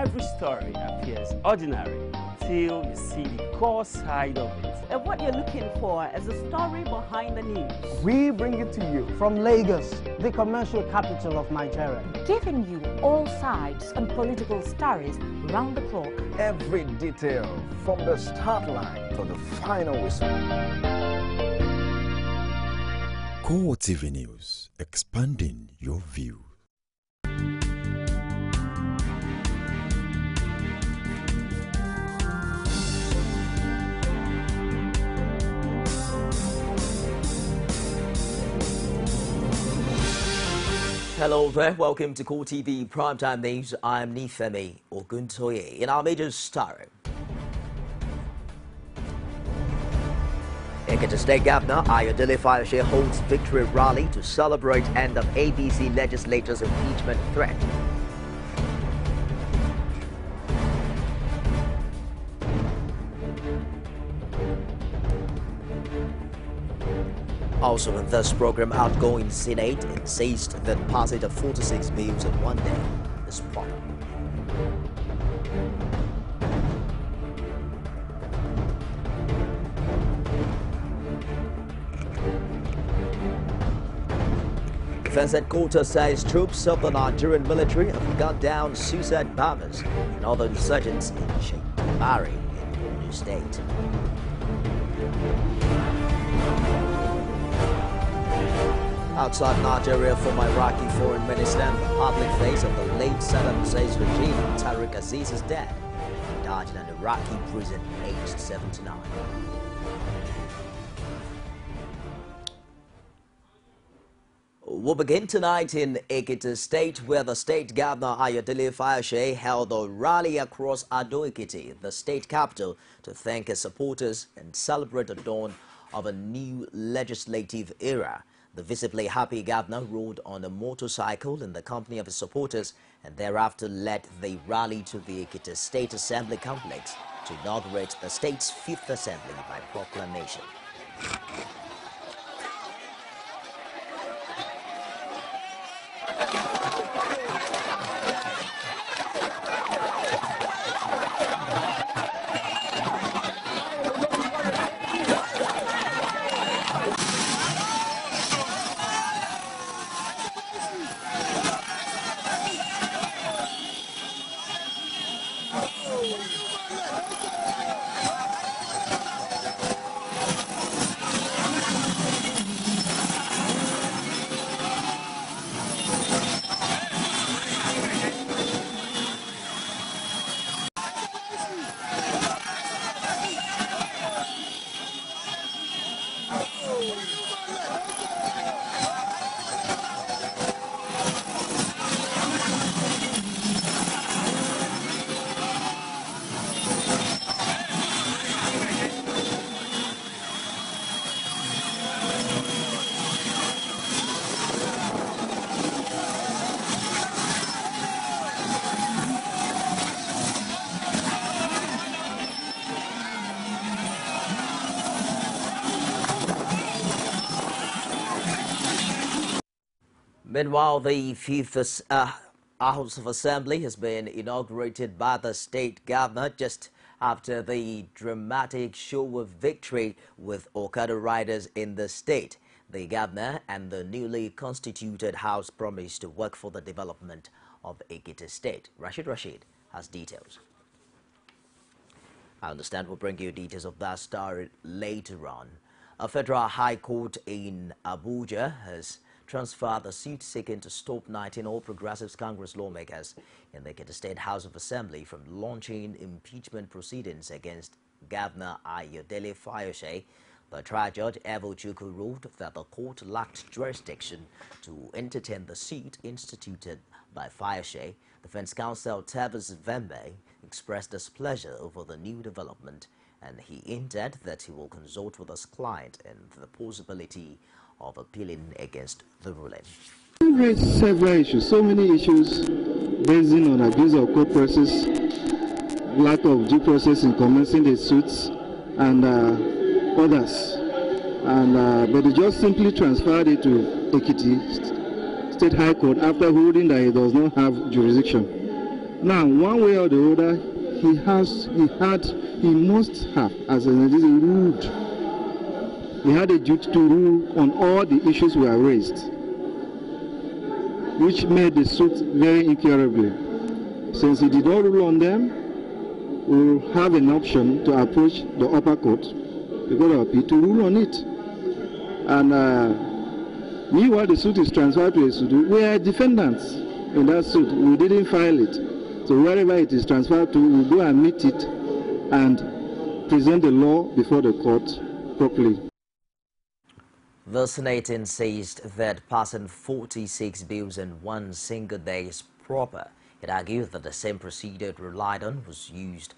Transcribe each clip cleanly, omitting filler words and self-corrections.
every story appears ordinary till you see the core side of it. And what you're looking for is the story behind the news. We bring it to you from Lagos, the commercial capital of Nigeria. Giving you all sides and political stories round the clock. Every detail from the start line to the final whistle. CoreTV News, expanding your view. Hello there, welcome to CoreTV Primetime News. I'm Nifemi Oguntoye. In our major story, Ekiti State Governor Ayodele Fayose holds victory rally to celebrate end of ABC legislature's impeachment threat. Also in this program, outgoing Senate insists that passage of 46 bills in one day is proper. Defense headquarters says troops of the Nigerian military have gunned down suicide bombers and other insurgents in Shekibari in Borno State. Outside Nigeria, former Iraqi foreign minister and the public face of the late Saddam Hussein's regime, Tariq Aziz, is dead. He died in an Iraqi prison aged 79. We'll begin tonight in Ekiti State, where the state governor Ayodele Fayose held a rally across Ado-Ekiti, the state capital, to thank his supporters and celebrate the dawn of a new legislative era. The visibly happy governor rode on a motorcycle in the company of his supporters and thereafter led the rally to the Ekiti State Assembly complex to inaugurate the state's 5th Assembly by proclamation. Meanwhile, the 5th House of Assembly has been inaugurated by the state governor just after the dramatic show of victory with Okada riders in the state. The governor and the newly constituted House promised to work for the development of Ekiti State. Rashid has details. I understand we'll bring you details of that story later on. A federal high court in Abuja has transferred the suit seeking to stop 19 All Progressives Congress lawmakers in the Ekiti State House of Assembly from launching impeachment proceedings against Governor Ayodele Fayose. The trial judge Evo Chukwu ruled that the court lacked jurisdiction to entertain the suit instituted by Fayose. Defense counsel Tabas Vembe expressed displeasure over the new development, and he hinted that he will consult with his client and the possibility of appealing against the ruling. We raised several issues, so many issues based on abuse of court process, lack of due process in commencing the suits, and others. But they just simply transferred it to Ekiti State High Court after ruling that it does not have jurisdiction. Now, one way or the other, he must have, as an ruled. He had a duty to rule on all the issues we are raised, which made the suit very incurably. Since he did not rule on them, we will have an option to approach the upper court, the Court of Appeal, to rule on it. And meanwhile, the suit is transferred to a suit. We are defendants in that suit. We didn't file it. So wherever it is transferred to, we'll go and meet it and present the law before the court properly. The Senate insists that passing 46 bills in one single day is proper. It argued that the same procedure it relied on was used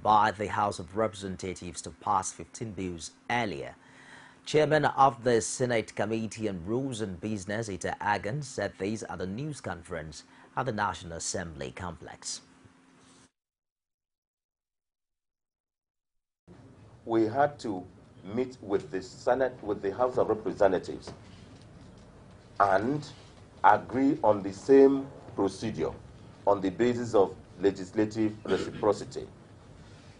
by the House of Representatives to pass 15 bills earlier. Chairman of the Senate Committee on Rules and Business, Ita Agan, said these at the news conference at the National Assembly complex. We had to meet with the Senate, with the House of Representatives, and agree on the same procedure on the basis of legislative reciprocity.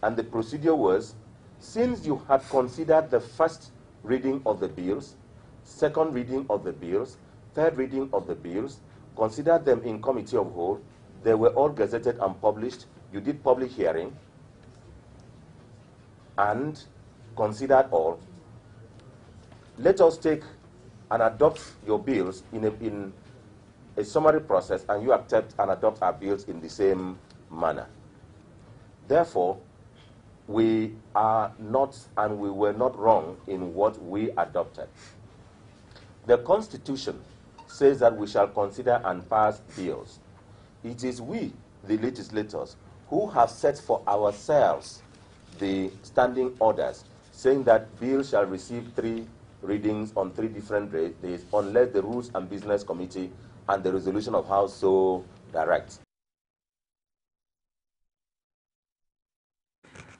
And the procedure was, since you had considered the first reading of the bills, second reading of the bills, third reading of the bills, considered them in committee of whole, they were all gazetted and published, you did public hearing, and considered all. Let us take and adopt your bills in a summary process, and you accept and adopt our bills in the same manner. Therefore, we are not, and we were not wrong in what we adopted. The Constitution says that we shall consider and pass bills. It is we, the legislators, who have set for ourselves the standing orders, saying that bills shall receive 3 readings on 3 different days, unless the Rules and Business Committee and the resolution of House so directs.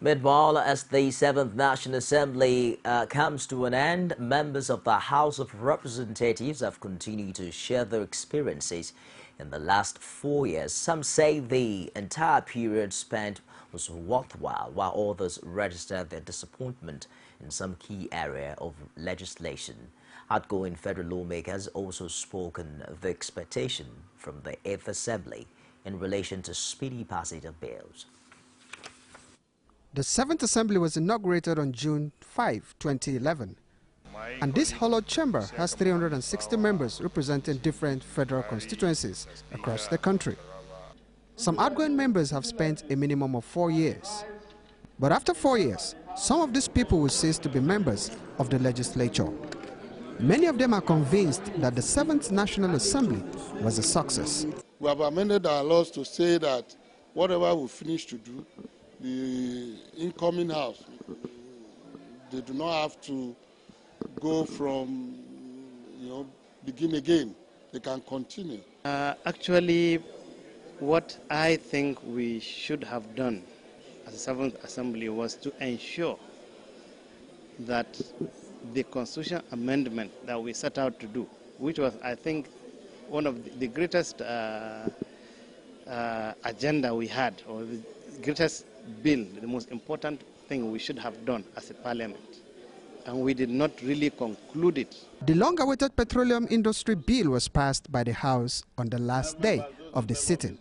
Meanwhile, as the 7th National Assembly comes to an end, members of the House of Representatives have continued to share their experiences in the last 4 years. Some say the entire period spent was worthwhile, while others registered their disappointment in some key area of legislation. Outgoing federal lawmakers also spoken of the expectation from the 8th Assembly in relation to speedy passage of bills. The 7th Assembly was inaugurated on June 5, 2011, and this hollowed chamber has 360 members representing different federal constituencies across the country. Some outgoing members have spent a minimum of 4 years, but after 4 years, some of these people will cease to be members of the legislature. Many of them are convinced that the 7th National Assembly was a success. We have amended our laws to say that whatever we finish to do, the incoming House, they do not have to go from, begin again. They can continue. Actually, what I think we should have done as a 7th Assembly was to ensure that the constitutional amendment that we set out to do, which was, I think, one of the greatest agenda we had, or the greatest bill, the most important thing we should have done as a parliament, and we did not really conclude it. The long-awaited petroleum industry bill was passed by the House on the last day of the sitting,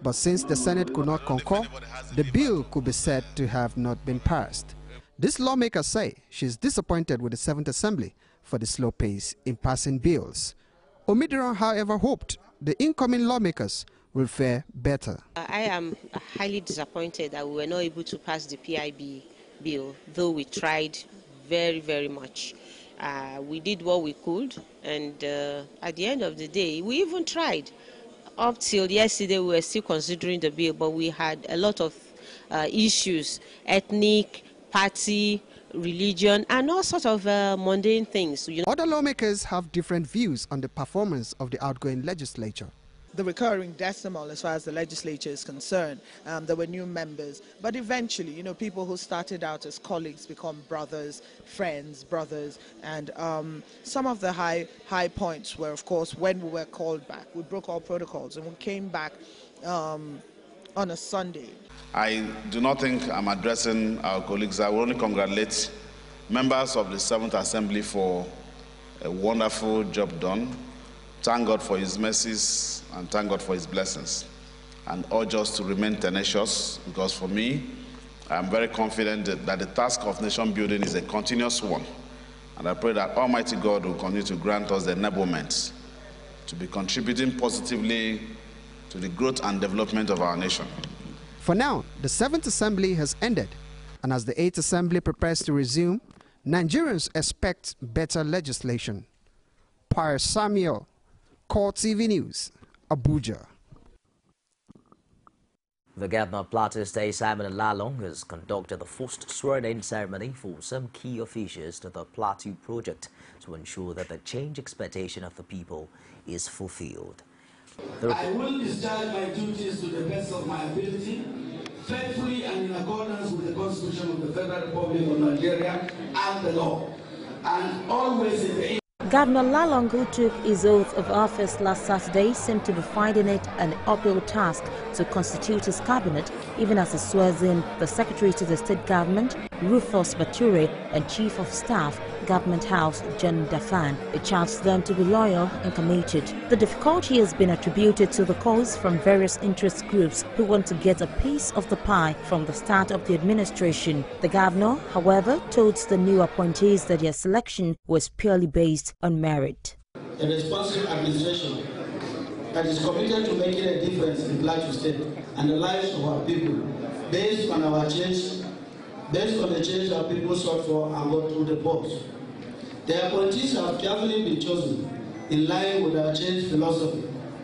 but since the Senate could not concur, the bill could be said to have not been passed. This lawmaker say she's disappointed with the 7th Assembly for the slow pace in passing bills. Omidiron, however, hoped the incoming lawmakers will fare better. I am highly disappointed that we were not able to pass the PIB bill, though we tried very, very much. We did what we could, and at the end of the day, we even tried. Up till yesterday, we were still considering the bill, but we had a lot of issues, ethnic, party, religion, and all sorts of mundane things. Other lawmakers have different views on the performance of the outgoing legislature. The recurring decimal, as far as the legislature is concerned, there were new members, but eventually, people who started out as colleagues become brothers, friends, brothers, and some of the high points were, of course, when we were called back. We broke all protocols and we came back on on a Sunday. I do not think I'm addressing our colleagues. I will only congratulate members of the 7th Assembly for a wonderful job done. Thank God for his mercies and thank God for his blessings. And urge us to remain tenacious, because for me, I'm very confident that the task of nation building is a continuous one. And I pray that Almighty God will continue to grant us the enablement to be contributing positively to the growth and development of our nation. For now, the 7th Assembly has ended, and as the 8th Assembly prepares to resume, Nigerians expect better legislation. Pius Samuel, CoreTV News, Abuja. The Governor of Plateau State, Simon Lalong, has conducted the first swearing-in ceremony for some key officials to the Plateau project to ensure that the change expectation of the people is fulfilled. I will discharge my duties to the best of my ability, faithfully and in accordance with the Constitution of the Federal Republic of Nigeria and the law, and always in the Governor Lalong, who took his oath of office last Saturday, seemed to be finding it an uphill task to constitute his cabinet, even as he swears in the Secretary to the State Government, Rufus Bature, and Chief of Staff, Government House, John Dafan. He charged them to be loyal and committed. The difficulty has been attributed to the calls from various interest groups who want to get a piece of the pie from the start of the administration. The governor, however, told the new appointees that their selection was purely based on merit. A responsive administration that is committed to making a difference in Plateau State and the lives of our people, based on the change our people sought for and got through the polls. The appointees have carefully been chosen in line with our change philosophy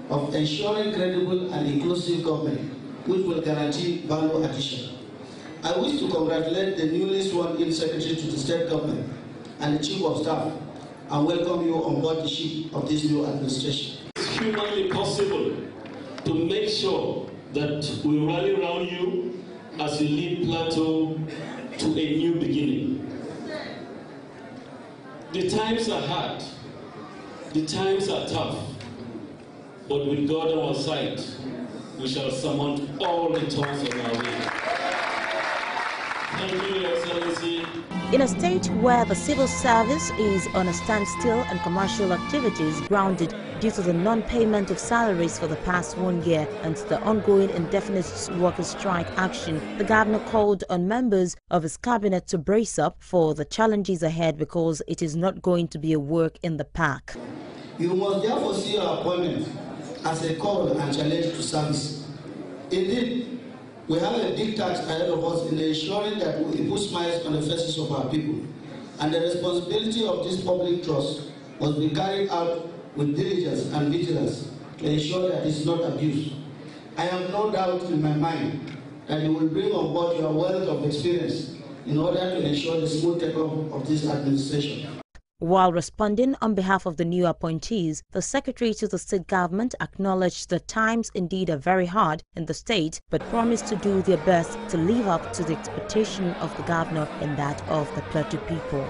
of ensuring credible and inclusive government, which will guarantee value addition. I wish to congratulate the newly sworn-in Secretary to the State Government and the Chief of Staff, and welcome you on board the ship of this new administration. It's humanly possible to make sure that we rally around you as you lead Plateau to a new beginning. The times are hard, the times are tough, but with God on our side, we shall summon all the tools on our way. Thank you, Your Excellency. In a state where the civil service is on a standstill and commercial activities grounded due to the non-payment of salaries for the past 1 year and the ongoing indefinite workers' strike action, the governor called on members of his cabinet to brace up for the challenges ahead, because it is not going to be a work in the park. You must therefore see your appointment as a call and challenge to service. Indeed, we have a big task ahead of us in ensuring that we put smiles on the faces of our people, and the responsibility of this public trust must be carried out with diligence and vigilance to ensure that it's not abused. I have no doubt in my mind that you will bring on board your wealth of experience in order to ensure the smooth take-off of this administration. While responding on behalf of the new appointees, the Secretary to the State Government acknowledged that times indeed are very hard in the state, but promised to do their best to live up to the expectation of the governor and that of the Plateau people.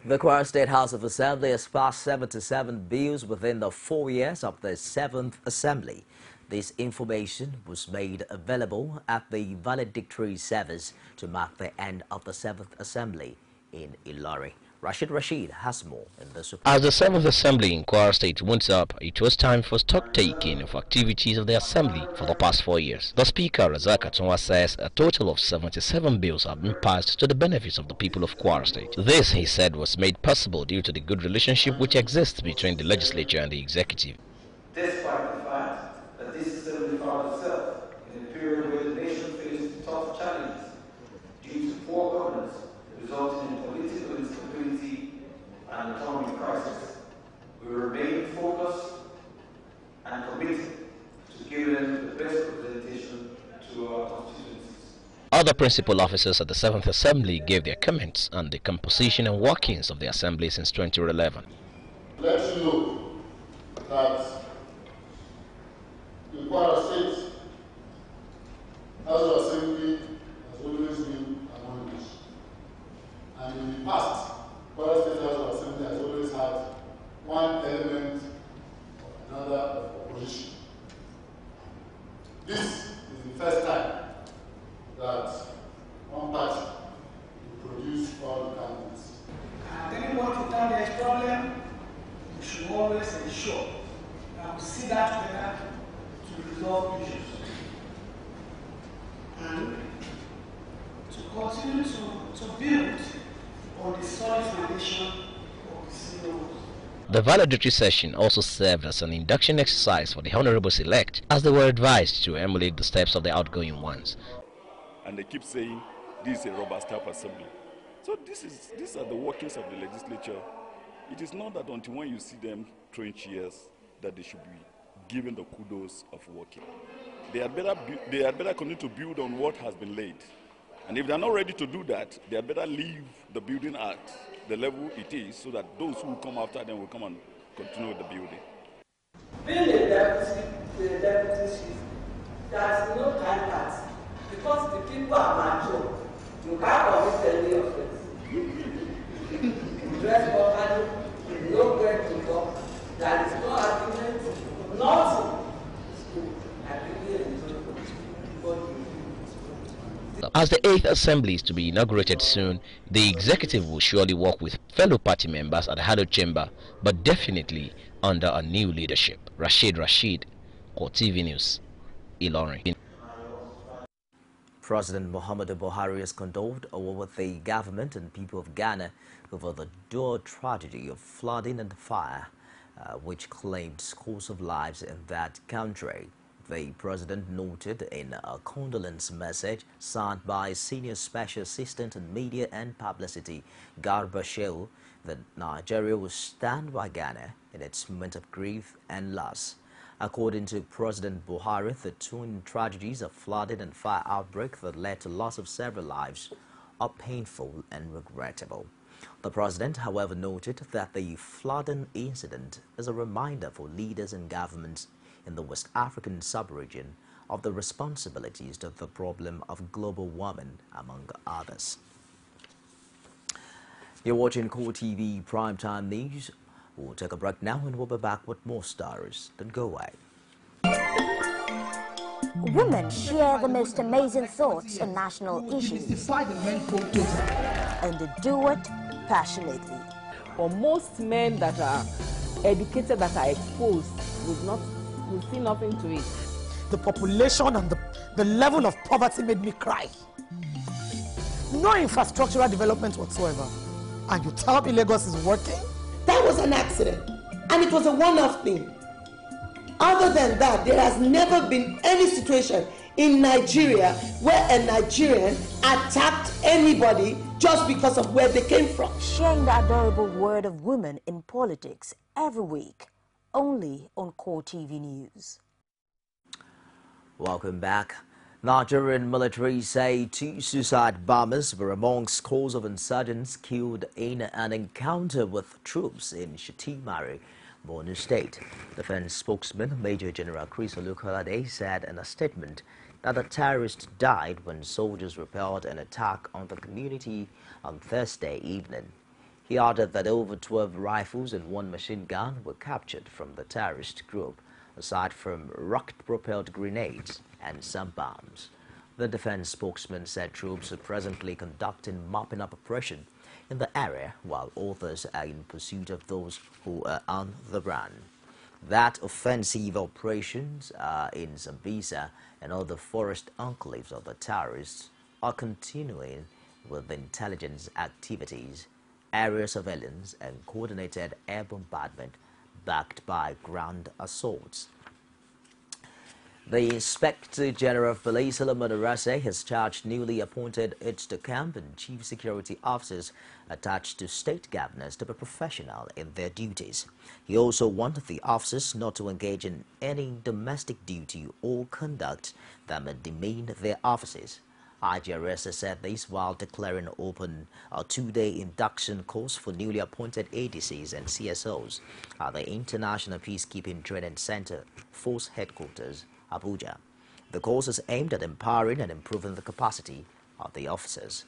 The Kwara State House of Assembly has passed 77 bills within the 4 years of the 7th Assembly. This information was made available at the valedictory service to mark the end of the 7th Assembly in Ilori. Rashid has more in this report. As the 7th Assembly in Kwara State winds up, it was time for stock-taking of activities of the Assembly for the past 4 years. The Speaker, Razak Atunwa, says a total of 77 bills have been passed to the benefits of the people of Kwara State. This, he said, was made possible due to the good relationship which exists between the legislature and the executive. Despite the fact that this assembly found itself in a period where the nation faced tough challenges due to poor governance, resulting in political instability and economic crisis, we remain focused and committed to giving the best representation to our constituencies. Other principal officers at the 7th Assembly gave their comments on the composition and workings of the Assembly since 2011. Let you know that the Kwara State House of Assembly has always been anonymous. And in the past, Kwara State House of Assembly has always had one element or another of opposition. This is the first time that one party will produce all candidates. And anyone to tell there's a problem, we should always ensure that we sit down together to resolve issues. And to continue to build on the solid foundation of the CEOs. The valedictory session also served as an induction exercise for the honorables-elect, as they were advised to emulate the steps of the outgoing ones. And they keep saying, this is a rubber stamp assembly. So these are the workings of the legislature. It is not that until when you see them throwing chairs that they should be given the kudos of working. They had better continue to build on what has been laid. And if they are not ready to do that, they had better leave the building at the level it is, so that those who come after them will come and continue with the building. Being a deputy chief, there is no time pass, because the people are mature. You can't commit any offense. Dress properly, is no way to talk. There is no argument, nothing. As the 8th Assembly is to be inaugurated soon, the executive will surely work with fellow party members at the hallowed chamber, but definitely under a new leadership. Rashid, CoreTV News, Ilorin. President Muhammadu Buhari has condoled with the government and people of Ghana over the dual tragedy of flooding and fire, which claimed scores of lives in that country. The president noted in a condolence message signed by Senior Special Assistant on Media and Publicity, Garba Shehu, that Nigeria will stand by Ghana in its moment of grief and loss. According to President Buhari, the twin tragedies of flooding and fire outbreak that led to loss of several lives are painful and regrettable. The president, however, noted that the flooding incident is a reminder for leaders and governments in the West African sub-region of the responsibilities to the problem of global warming, among others. You're watching CoreTV Primetime News. We'll take a break now and we'll be back with more stories. Don't go away. Women share the most amazing thoughts on national issues, and they do it passionately. For most men that are educated, that are exposed, will see nothing to it. The population and the level of poverty made me cry. No infrastructural development whatsoever. And you tell me Lagos is working? That was an accident, and it was a one-off thing. Other than that, there has never been any situation in Nigeria where a Nigerian attacked anybody just because of where they came from. Sharing the adorable word of women in politics every week, only on CoreTV News. Welcome back. Nigerian military say 2 suicide bombers were among scores of insurgents killed in an encounter with troops in Shatimari, Borno State. Defense spokesman Major General Chris Olukolade said in a statement that the terrorists died when soldiers repelled an attack on the community on Thursday evening. He added that over 12 rifles and 1 machine gun were captured from the terrorist group, aside from rocket-propelled grenades and some bombs. The defense spokesman said troops are presently conducting mopping-up operation in the area, while others are in pursuit of those who are on the run. That offensive operations in Zambisa and other forest enclaves of the terrorists are continuing with intelligence activities, area surveillance and coordinated air bombardment backed by ground assaults. The Inspector General of Police, Solomon Arase, has charged newly appointed aides-de-camp and chief security officers attached to state governors to be professional in their duties. He also wanted the officers not to engage in any domestic duty or conduct that may demean their offices. IGRS said this while declaring open a 2-day induction course for newly appointed ADCs and CSOs at the International Peacekeeping Training Center, Force Headquarters, Abuja. The course is aimed at empowering and improving the capacity of the officers.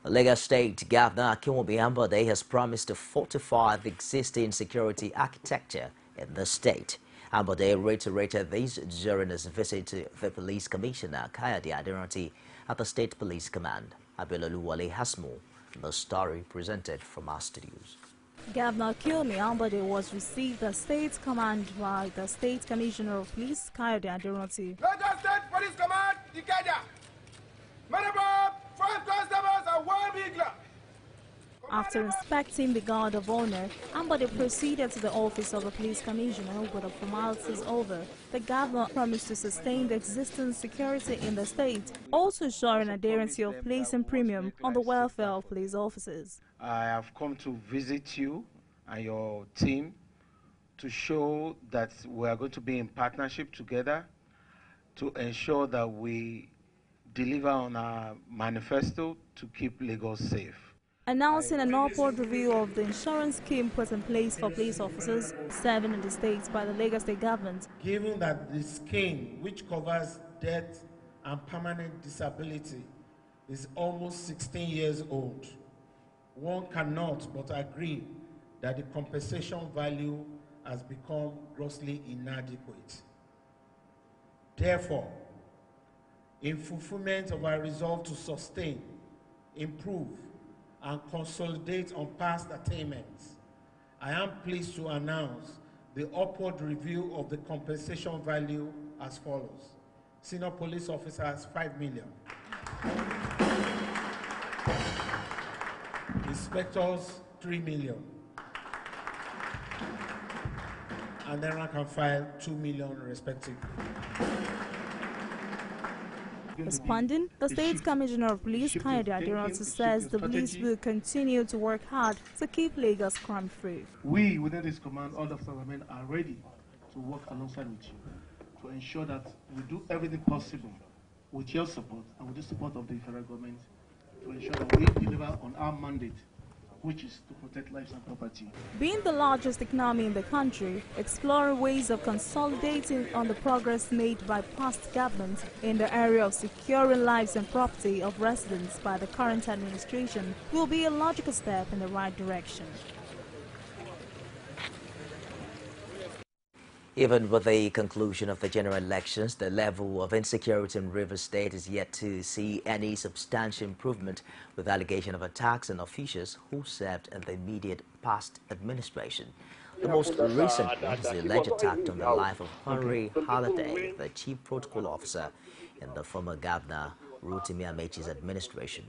Lagos State Governor Akinwumi Ambode has promised to fortify the existing security architecture in the state. Ambode reiterated this during his visit to the police commissioner, Kayode Aderanti, at the State Police Command. Abeloluwale has more. The story presented from our studios. Governor Kilmi Ambode was received at State Command by the State Commissioner of Police, Kayode Aderanti. Lagos State Police Command, Ikeja. Manabo, 5 constables and 1 bigler. After inspecting the guard of honor, Ambode proceeded to the office of the police commissioner. With the formalities over, the governor promised to sustain the existing security in the state, also ensuring adherence of placing premium on the welfare of police officers. I have come to visit you and your team to show that we are going to be in partnership together to ensure that we deliver on our manifesto to keep Lagos safe. Announcing an upward review of the insurance scheme put in place for police officers serving in the state by the Lagos State government. Given that the scheme, which covers death and permanent disability, is almost 16 years old, one cannot but agree that the compensation value has become grossly inadequate. Therefore, in fulfillment of our resolve to sustain, improve, and consolidate on past attainments, I am pleased to announce the upward review of the compensation value as follows. Senior police officers, 5 million. Inspectors, 3 million. And then rank and file, 2 million respectively. Responding, the State Commissioner of Police, Kayode Aderanti, says the police will continue to work hard to keep Lagos crime-free. We, within this command, all of our men are ready to work alongside with you to ensure that we do everything possible with your support and with the support of the federal government to ensure that we deliver on our mandate, which is to protect lives and property. Being the largest economy in the country, exploring ways of consolidating on the progress made by past governments in the area of securing lives and property of residents by the current administration will be a logical step in the right direction. Even with the conclusion of the general elections, the level of insecurity in Rivers State is yet to see any substantial improvement, with allegation of attacks on officials who served in the immediate past administration. The most recent one is the alleged attack on the life of Henry Halliday, the chief protocol officer in the former governor Rotimi Amechi's administration.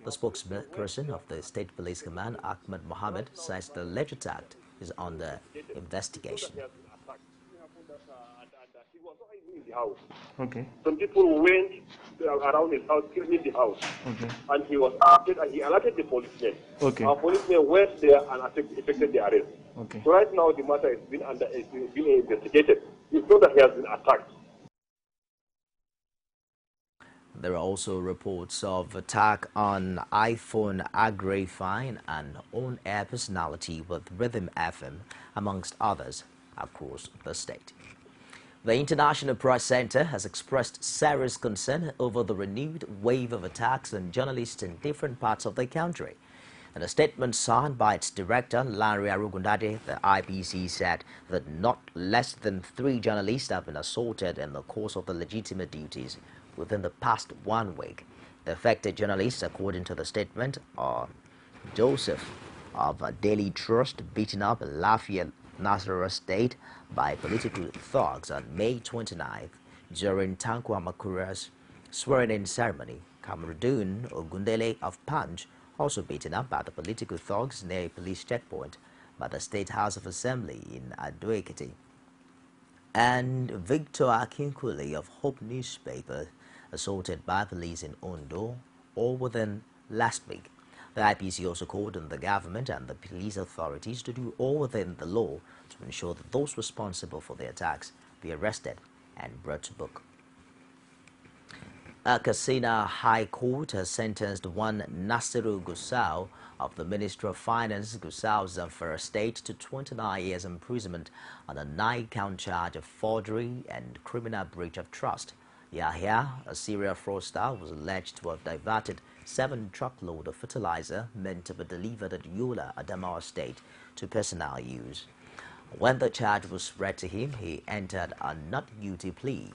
The spokesperson of the State Police Command, Ahmed Mohammed, says the alleged attack is under investigation. The house. Okay. Some people went around his house, cleaning the house. Okay. And he was arrested and he alerted the policemen. Okay. Our policemen went there and effected the arrest. Okay. So right now the matter is being investigated. It's not that he has been attacked. There are also reports of attack on iPhone Agrifine and on-air personality with Rhythm FM, amongst others, across the state. The International Press Center has expressed serious concern over the renewed wave of attacks on journalists in different parts of the country. In a statement signed by its director, Larry Arugundade, the IPC said that not less than 3 journalists have been assaulted in the course of their legitimate duties within the past 1 week. The affected journalists, according to the statement, are Joseph of Daily Trust, beaten up in Lafayette, Nasarawa State by political thugs on May 29th during Tanko Amakura's swearing-in ceremony. Kamarudun Ogundele of Punch, also beaten up by the political thugs near a police checkpoint by the State House of Assembly in Ado-Ekiti. And Victor Akinkuli of Hope newspaper assaulted by police in Ondo, all within last week. The IPC also called on the government and the police authorities to do all within the law to ensure that those responsible for the attacks be arrested and brought to book. A Katsina High Court has sentenced one Nasiru Gusau of the Ministry of Finance, Gusau Zamfara State, to 29 years imprisonment on a 9-count charge of forgery and criminal breach of trust. Yahya, a serial fraudster, was alleged to have diverted 7 truckloads of fertilizer meant to be delivered at Yola, Adamawa State, to personal use. When the charge was read to him, he entered a not guilty plea.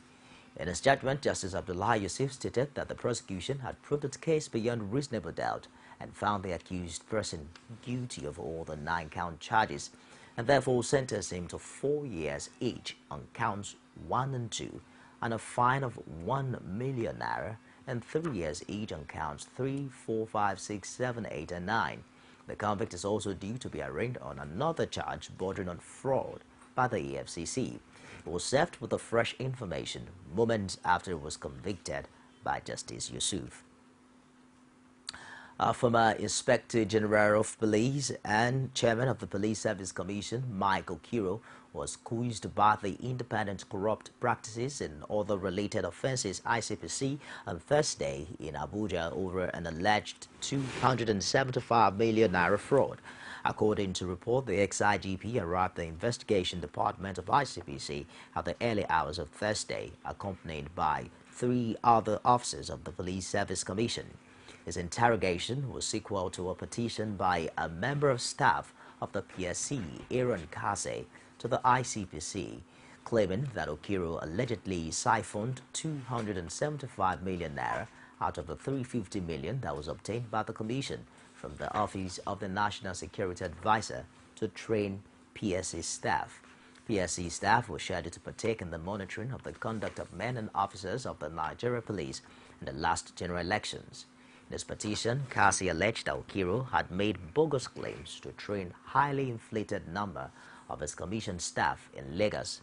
In his judgment, Justice Abdullah Yusuf stated that the prosecution had proved its case beyond reasonable doubt and found the accused person guilty of all the 9-count charges, and therefore sentenced him to 4 years each on counts 1 and 2, and a fine of 1 million naira, and 3 years each on counts 3, 4, 5, 6, 7, 8, and 9. The convict is also due to be arraigned on another charge bordering on fraud by the EFCC. It was served with the fresh information moments after it was convicted by Justice Yusuf. Former Inspector General of Police and Chairman of the Police Service Commission, Michael Kiro, was accused by the Independent Corrupt Practices and Other Related Offences ICPC on Thursday in Abuja over an alleged 275 million naira fraud. According to report, the ex-IGP arrived at the investigation department of ICPC at the early hours of Thursday, accompanied by 3 other officers of the Police Service Commission. His interrogation was sequel to a petition by a member of staff of the PSC, Aaron Kase, to the ICPC, claiming that Okiro allegedly siphoned 275 million naira out of the 350 million that was obtained by the Commission from the Office of the National Security Advisor to train PSC staff. PSC staff were scheduled to partake in the monitoring of the conduct of men and officers of the Nigeria Police in the last general elections. In his petition, Kasi alleged that Okiro had made bogus claims to train highly inflated number of his commission staff in Lagos,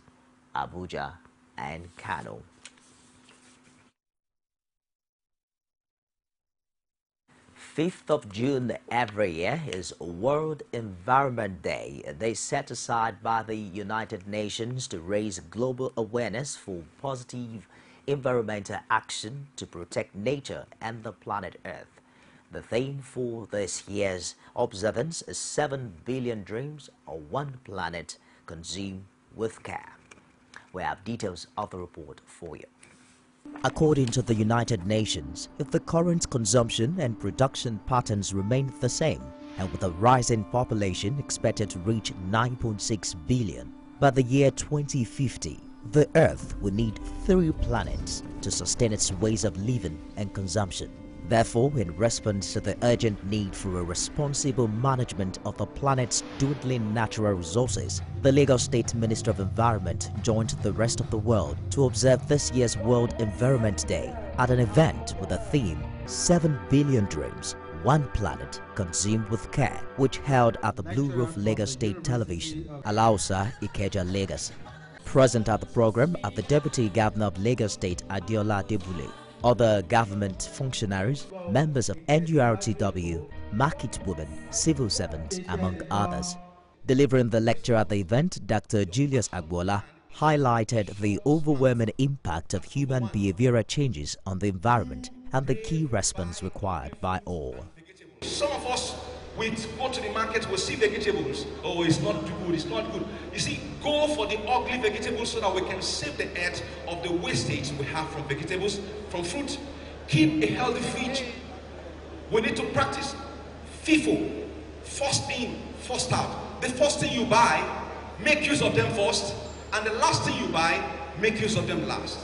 Abuja, and Kano. of June every year is World Environment Day, a day set aside by the United Nations to raise global awareness for positive environmental action to protect nature and the planet Earth. The theme for this year's observance is 7 billion dreams or 1 planet consumed with care. We have details of the report for you. According to the United Nations, if the current consumption and production patterns remain the same, and with a rising population expected to reach 9.6 billion, by the year 2050, the Earth will need 3 planets to sustain its ways of living and consumption. Therefore, in response to the urgent need for a responsible management of the planet's dwindling natural resources, the Lagos State Minister of Environment joined the rest of the world to observe this year's World Environment Day at an event with the theme 7 billion dreams, 1 planet consumed with care, which held at the Blue Roof Lagos State Television, Alausa, Ikeja, Lagos. Present at the program are the Deputy Governor of Lagos State, Adeola Debule, other government functionaries, members of NURTW, market women, civil servants, among others. Delivering the lecture at the event, Dr. Julius Agbola highlighted the overwhelming impact of human behavioral changes on the environment and the key response required by all. Some of us, we go to the market, we see vegetables. Oh, it's not good, it's not good. You see, go for the ugly vegetables so that we can save the earth of the wastage we have from vegetables, from fruit. Keep a healthy fridge. We need to practice FIFO, first in, first out. The first thing you buy, make use of them first, and the last thing you buy, make use of them last.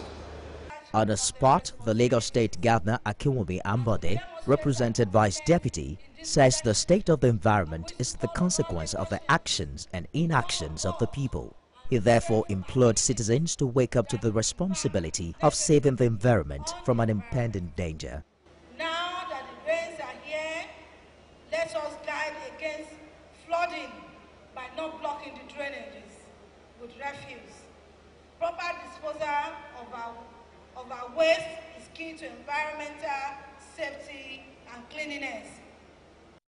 On the spot, the Lagos State Governor Akinwumi Ambode, represented by his deputy, says the state of the environment is the consequence of the actions and inactions of the people. He therefore implored citizens to wake up to the responsibility of saving the environment from an impending danger. Now that the rains are here, let us guard against flooding by not blocking the drainages with refuse. Proper disposal of our waste is key to environmental safety and cleanliness.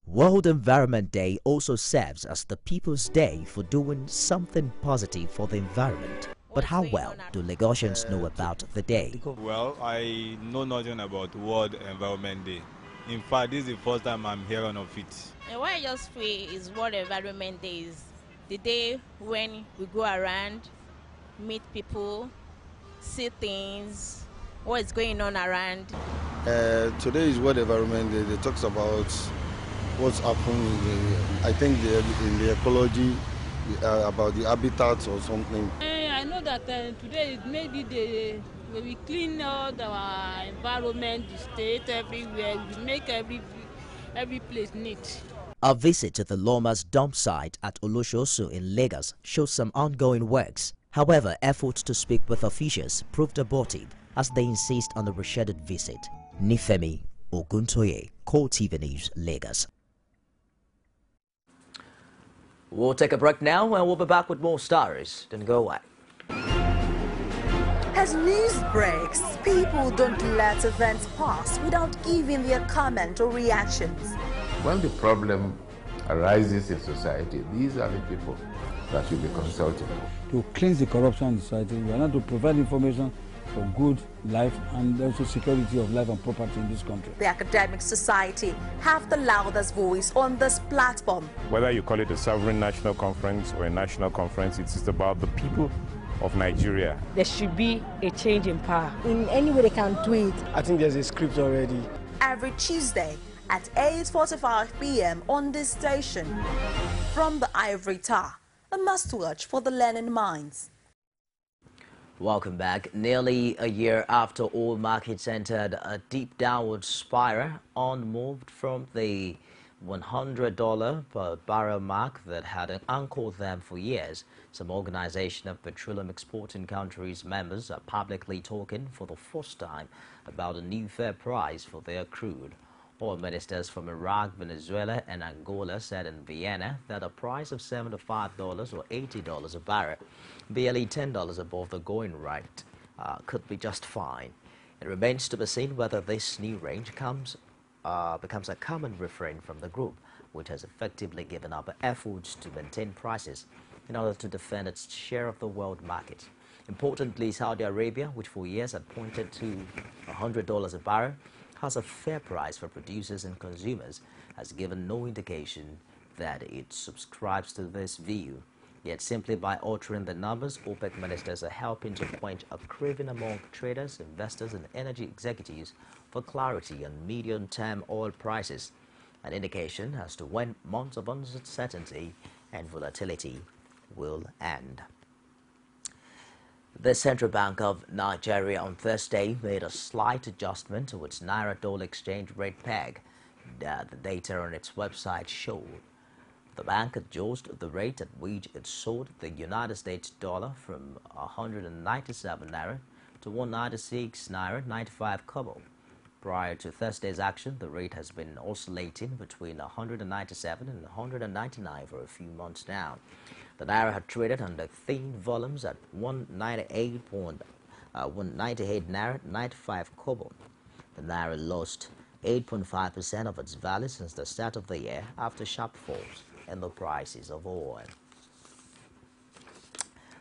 World Environment Day also serves as the People's Day for doing something positive for the environment. But how well do Lagosians know about the day? Well, I know nothing about World Environment Day. In fact, this is the first time I'm hearing of it. And what I just feel is World Environment Day is the day when we go around, meet people, see things, what is going on around. Today is World Environment Day. It talks about what's happening in the ecology about the habitats or something? I know that today maybe when we clean out our environment, the state, everywhere, we make every place neat. A visit to the Lomas dump site at Oloshoso in Lagos shows some ongoing works. However, efforts to speak with officials proved abortive as they insist on a rescheduled visit. Nifemi Oguntoye, CoreTV News, Lagos. We'll take a break now and we'll be back with more stories. Don't go away. As news breaks, people don't let events pass without giving their comment or reactions. When the problem arises in society, these are the people that you'll be consulting. To cleanse the corruption in society, we are not to provide information for good life and also security of life and property in this country. The academic society have the loudest voice on this platform. Whether you call it a sovereign national conference or a national conference, it is about the people of Nigeria. There should be a change in power. In any way they can do it. I think there's a script already. Every Tuesday at 8:45 p.m. on this station. From the Ivory Tower, a must-watch for the learning minds. Welcome back. Nearly a year after oil markets entered a deep downward spiral, unmoved from the $100 per barrel mark that had anchored them for years, some organization of petroleum exporting countries members are publicly talking for the first time about a new fair price for their crude. Oil ministers from Iraq, Venezuela and Angola said in Vienna that a price of $75 or $80 a barrel, barely $10 above the going rate, could be just fine. It remains to be seen whether this new range becomes a common refrain from the group, which has effectively given up efforts to maintain prices in order to defend its share of the world market. Importantly, Saudi Arabia, which for years had pointed to $100 a barrel, has a fair price for producers and consumers, has given no indication that it subscribes to this view. Yet simply by altering the numbers, OPEC ministers are helping to quench a craving among traders, investors and energy executives for clarity on medium-term oil prices, an indication as to when months of uncertainty and volatility will end. The Central Bank of Nigeria on Thursday made a slight adjustment to its Naira-dollar exchange rate peg. The data on its website showed the bank adjusted the rate at which it sold the United States dollar from 197 Naira to 196 Naira 95 kobo. Prior to Thursday's action, the rate has been oscillating between 197 and 199 for a few months now. The Naira had traded under thin volumes at 198 Naira 95 kobo. The Naira lost 8.5% of its value since the start of the year after sharp falls in the prices of oil.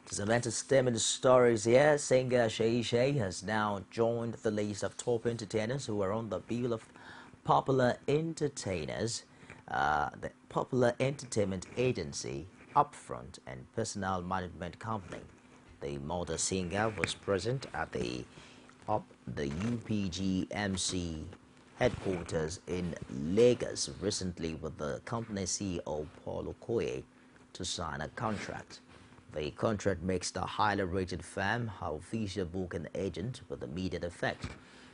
To some entertainment stories here, singer Shay has now joined the list of top entertainers who are on the bill of Popular Entertainers, the Popular Entertainment Agency, Upfront and Personal Management Company. The model singer was present at the UPGMC headquarters in Lagos recently with the company CEO Paul Okoye to sign a contract. The contract makes the highly rated firm her official booking agent with immediate effect.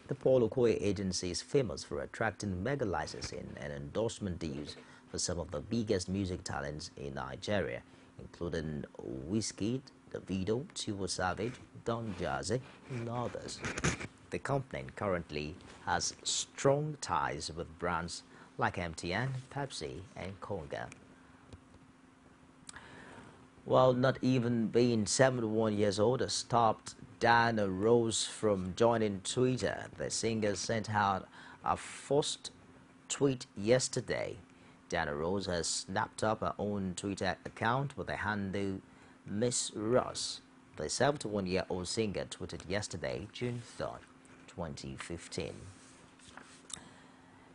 The Paul Okoye agency is famous for attracting mega licensing and endorsement deals for some of the biggest music talents in Nigeria, including Wizkid, Davido, Tiwa Savage, Don Jazzy, and others. The company currently has strong ties with brands like MTN, Pepsi, and Konga. While not even being 71 years old has stopped Diana Ross from joining Twitter, the singer sent out a first tweet yesterday. Diana Ross has snapped up her own Twitter account with the handle Miss Ross. The 71-year-old singer tweeted yesterday, June 3rd, 2015.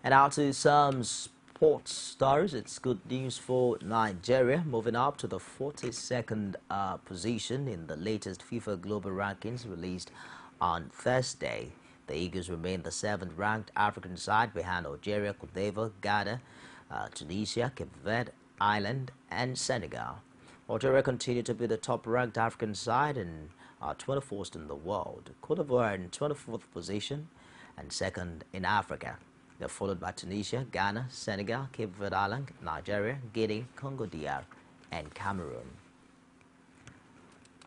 And now to some sports stars. It's good news for Nigeria, moving up to the 42nd position in the latest FIFA Global Rankings released on Thursday. The Eagles remain the 7th-ranked African side behind Algeria, Cote d'Ivoire, Ghana, Tunisia, Cape Verde, Ireland, and Senegal. Algeria continued to be the top-ranked African side and are 24th in the world. Cote d'Ivoire in 24th position and second in Africa. They're followed by Tunisia, Ghana, Senegal, Cape Verde Island, Nigeria, Guinea, Congo DR, and Cameroon.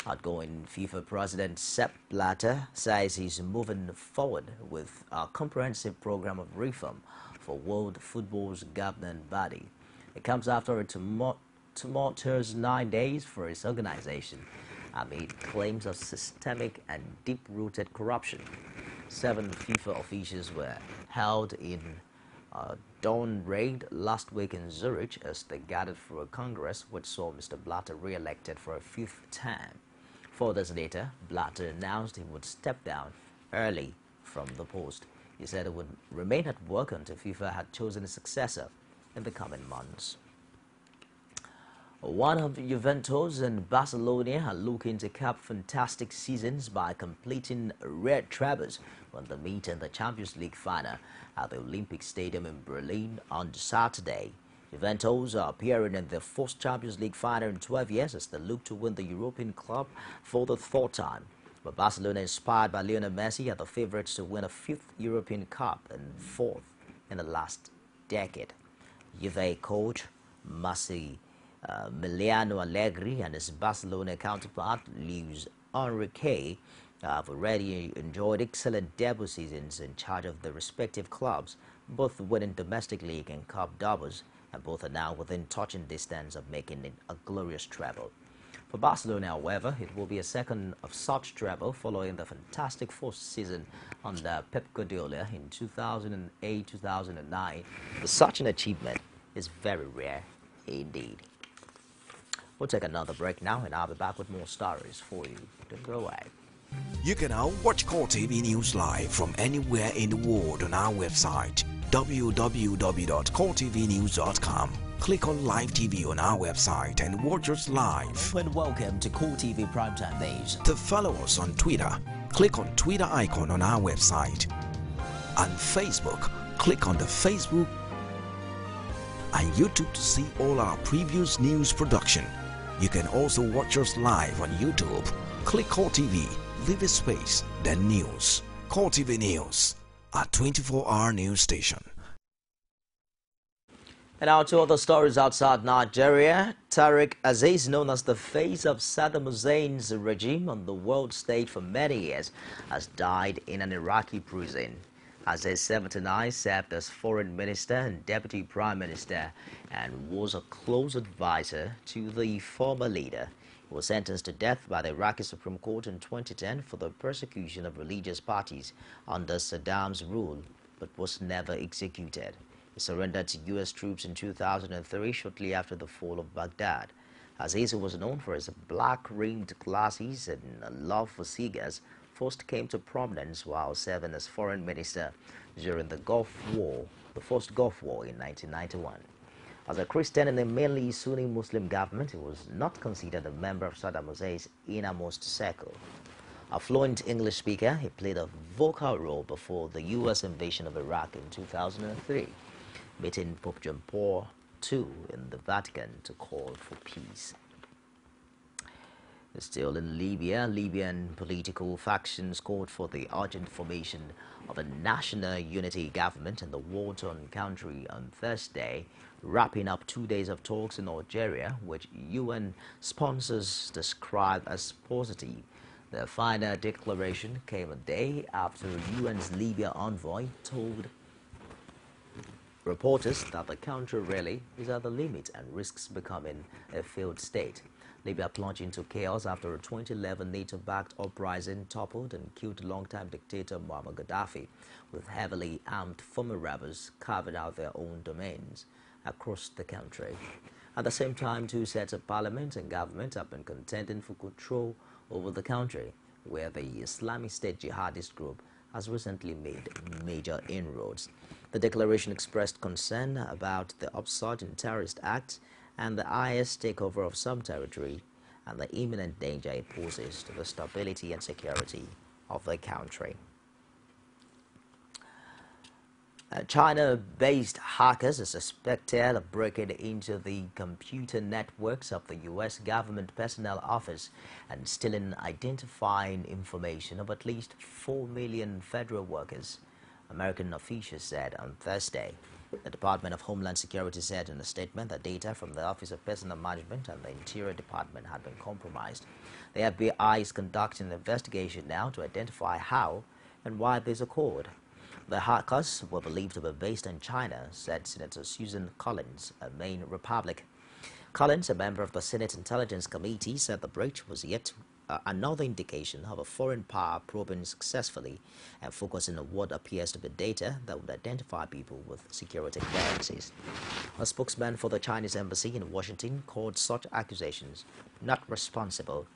Outgoing FIFA President Sepp Blatter says he's moving forward with a comprehensive program of reform for world football's governing body. It comes after a tumultuous 9 days for his organization amid claims of systemic and deep-rooted corruption. 7 FIFA officials were held in a dawn raid last week in Zurich as they gathered for a congress which saw Mr. Blatter re-elected for a 5th term. 4 days later, Blatter announced he would step down early from the post. He said he would remain at work until FIFA had chosen a successor in the coming months. One of Juventus and Barcelona are looking to cap fantastic seasons by completing red trebles when they meet in the Champions League final at the Olympic Stadium in Berlin on Saturday. Juventus are appearing in their 4th Champions League final in 12 years as they look to win the European club for the 3rd time. But Barcelona, inspired by Lionel Messi, are the favourites to win a 5th European Cup and 4th in the last decade. Juve coach Massimiliano Allegri and his Barcelona counterpart Luis Enrique have already enjoyed excellent debut seasons in charge of their respective clubs, both winning domestic league and cup doubles, and both are now within touching distance of making it a glorious treble. For Barcelona, however, it will be a second of such treble following the fantastic 4th season under Pep Guardiola in 2008-2009. Such an achievement is very rare indeed. We'll take another break now, and I'll be back with more stories for you. Don't go away. You can now watch CoreTV News live from anywhere in the world on our website, www.coretvnews.com. Click on Live TV on our website and watch us live. And welcome to CoreTV Primetime Days. To follow us on Twitter, click on Twitter icon on our website. On Facebook, click on the Facebook and YouTube to see all our previous news production. You can also watch us live on YouTube. Click CoreTV, leave a space, then News. CoreTV News, a 24-hour news station. And now to other stories outside Nigeria. Tariq Aziz, known as the face of Saddam Hussein's regime on the world stage for many years, has died in an Iraqi prison. Aziz, 79, served as foreign minister and deputy prime minister and was a close advisor to the former leader. He was sentenced to death by the Iraqi Supreme Court in 2010 for the persecution of religious parties under Saddam's rule, but was never executed. He surrendered to U.S. troops in 2003, shortly after the fall of Baghdad. Aziz, who was known for his black-rimmed glasses and a love for cigars, first came to prominence while serving as foreign minister during the Gulf War, the first Gulf War in 1991. As a Christian in a mainly Sunni Muslim government, he was not considered a member of Saddam Hussein's innermost circle. A fluent English speaker, he played a vocal role before the U.S. invasion of Iraq in 2003, meeting Pope John Paul II in the Vatican to call for peace. Still in Libya, Libyan political factions called for the urgent formation of a national unity government in the war-torn country on Thursday, wrapping up 2 days of talks in Algeria, which UN sponsors describe as positive. The final declaration came a day after UN's Libya envoy told reporters that the country really is at the limit and risks becoming a failed state. Libya plunged into chaos after a 2011 NATO-backed uprising toppled and killed longtime dictator Muammar Gaddafi, with heavily armed former rebels carving out their own domains across the country. At the same time, 2 sets of parliament and government have been contending for control over the country, where the Islamic State jihadist group has recently made major inroads. The declaration expressed concern about the upsurge in terrorist acts and the IS takeover of some territory and the imminent danger it poses to the stability and security of the country. China-based hackers are suspected of breaking into the computer networks of the U.S. government personnel office and stealing identifying information of at least 4 million federal workers, American officials said on Thursday. The Department of Homeland Security said in a statement that data from the Office of Personnel Management and the Interior Department had been compromised. The FBI is conducting an investigation now to identify how and why this occurred. The hackers were believed to be based in China, said Senator Susan Collins, a Maine Republican. Collins, a member of the Senate Intelligence Committee, said the breach was yet another indication of a foreign power probing successfully and focusing on what appears to be data that would identify people with security clearances. A spokesman for the Chinese embassy in Washington called such accusations not responsible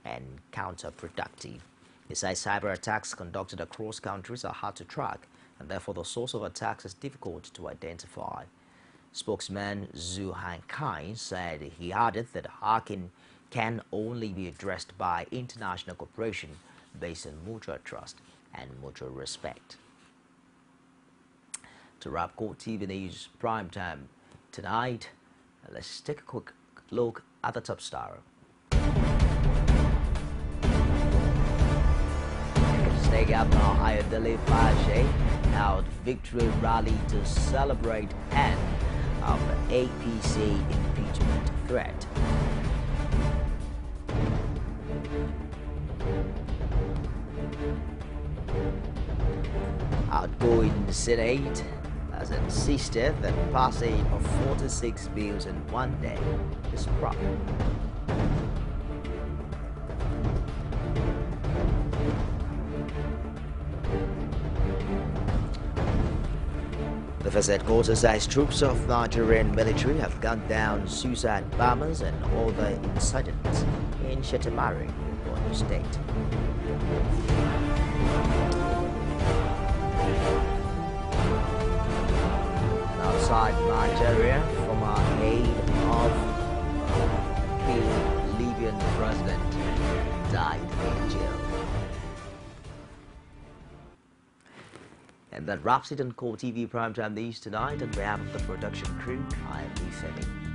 and counterproductive. He says cyber attacks conducted across countries are hard to track, and therefore the source of attacks is difficult to identify. Spokesman Zhu Hankai said he added that hacking can only be addressed by international cooperation based on mutual trust and mutual respect. To wrap CoreTV News Primetime tonight, let's take a quick look at the top story. State Governor Ayodele Faje held victory rally to celebrate end of the APC impeachment threat. Outgoing Senate has insisted that passing of 46 bills in one day is proper. The first headquarters says troops of Nigerian military have gunned down suicide bombers and other incidents in Shetemari, Borno State. And outside Nigeria, former aide of the Libyan president died in jail. And that wraps it on CoreTV Primetime News tonight. On behalf of the production crew, I am Lee Femi.